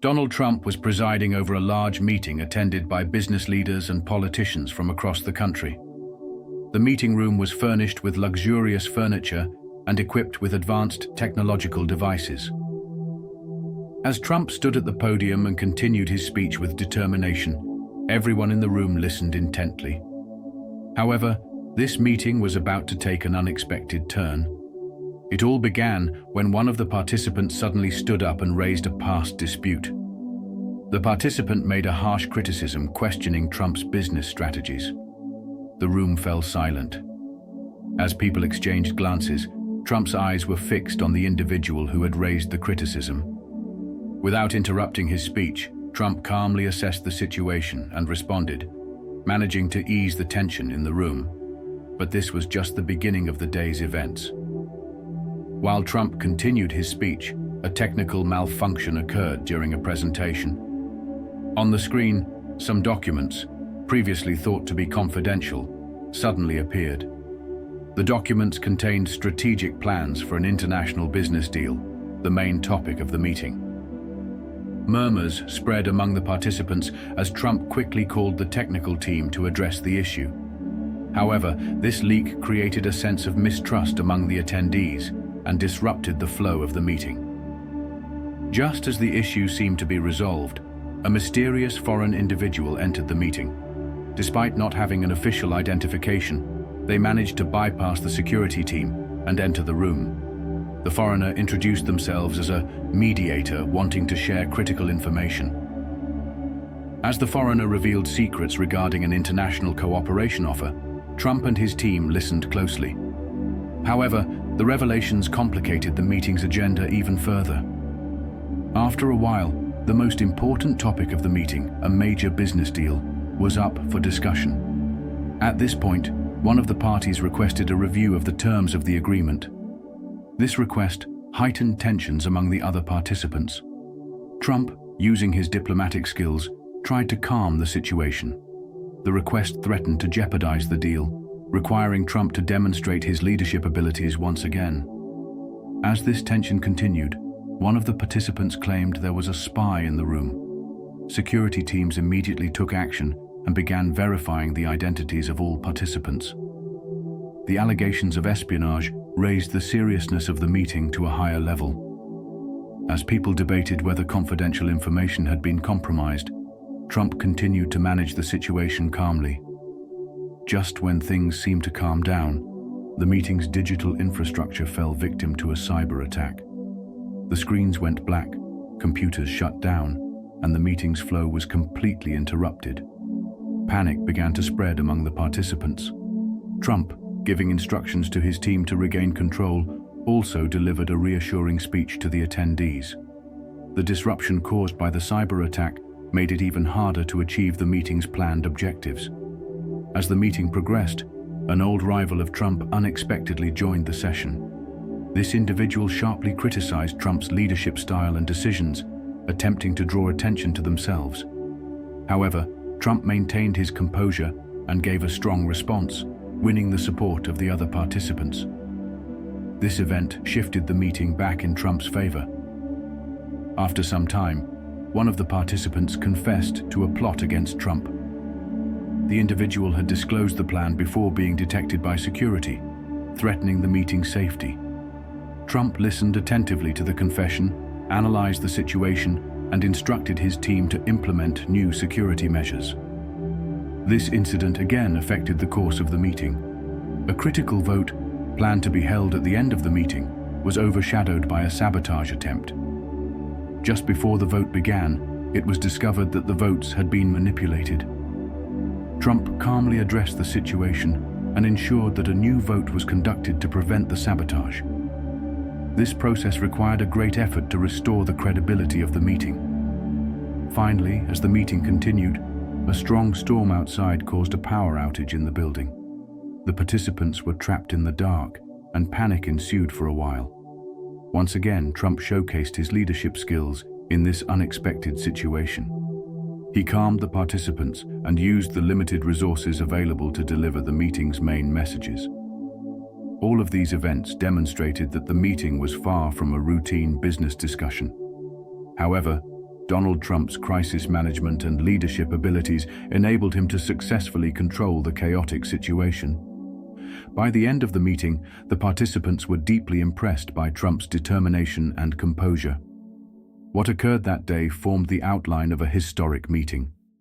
Donald Trump was presiding over a large meeting attended by business leaders and politicians from across the country. The meeting room was furnished with luxurious furniture and equipped with advanced technological devices. As Trump stood at the podium and continued his speech with determination, everyone in the room listened intently. However, this meeting was about to take an unexpected turn. It all began when one of the participants suddenly stood up and raised a past dispute. The participant made a harsh criticism questioning Trump's business strategies. The room fell silent. As people exchanged glances, Trump's eyes were fixed on the individual who had raised the criticism. Without interrupting his speech, Trump calmly assessed the situation and responded, managing to ease the tension in the room. But this was just the beginning of the day's events. While Trump continued his speech, a technical malfunction occurred during a presentation. On the screen, some documents, previously thought to be confidential, suddenly appeared. The documents contained strategic plans for an international business deal, the main topic of the meeting. Murmurs spread among the participants as Trump quickly called the technical team to address the issue. However, this leak created a sense of mistrust among the attendees and disrupted the flow of the meeting. Just as the issue seemed to be resolved, a mysterious foreign individual entered the meeting. Despite not having an official identification, they managed to bypass the security team and enter the room. The foreigner introduced themselves as a mediator wanting to share critical information. As the foreigner revealed secrets regarding an international cooperation offer, Trump and his team listened closely. However, the revelations complicated the meeting's agenda even further. After a while, the most important topic of the meeting, a major business deal, was up for discussion. At this point, one of the parties requested a review of the terms of the agreement. This request heightened tensions among the other participants. Trump, using his diplomatic skills, tried to calm the situation. The request threatened to jeopardize the deal, requiring Trump to demonstrate his leadership abilities once again. As this tension continued, one of the participants claimed there was a spy in the room. Security teams immediately took action and began verifying the identities of all participants. The allegations of espionage raised the seriousness of the meeting to a higher level. As people debated whether confidential information had been compromised, Trump continued to manage the situation calmly. Just when things seemed to calm down, the meeting's digital infrastructure fell victim to a cyber attack. The screens went black, computers shut down, and the meeting's flow was completely interrupted. Panic began to spread among the participants. Trump, giving instructions to his team to regain control, also delivered a reassuring speech to the attendees. The disruption caused by the cyber attack made it even harder to achieve the meeting's planned objectives. As the meeting progressed, an old rival of Trump unexpectedly joined the session. This individual sharply criticized Trump's leadership style and decisions, attempting to draw attention to themselves. However, Trump maintained his composure and gave a strong response, winning the support of the other participants. This event shifted the meeting back in Trump's favor. After some time, one of the participants confessed to a plot against Trump. The individual had disclosed the plan before being detected by security, threatening the meeting's safety. Trump listened attentively to the confession, analyzed the situation, and instructed his team to implement new security measures. This incident again affected the course of the meeting. A critical vote, planned to be held at the end of the meeting, was overshadowed by a sabotage attempt. Just before the vote began, it was discovered that the votes had been manipulated. Trump calmly addressed the situation and ensured that a new vote was conducted to prevent the sabotage. This process required a great effort to restore the credibility of the meeting. Finally, as the meeting continued, a strong storm outside caused a power outage in the building. The participants were trapped in the dark, and panic ensued for a while. Once again, Trump showcased his leadership skills in this unexpected situation. He calmed the participants and used the limited resources available to deliver the meeting's main messages. All of these events demonstrated that the meeting was far from a routine business discussion. However, Donald Trump's crisis management and leadership abilities enabled him to successfully control the chaotic situation. By the end of the meeting, the participants were deeply impressed by Trump's determination and composure. What occurred that day formed the outline of a historic meeting.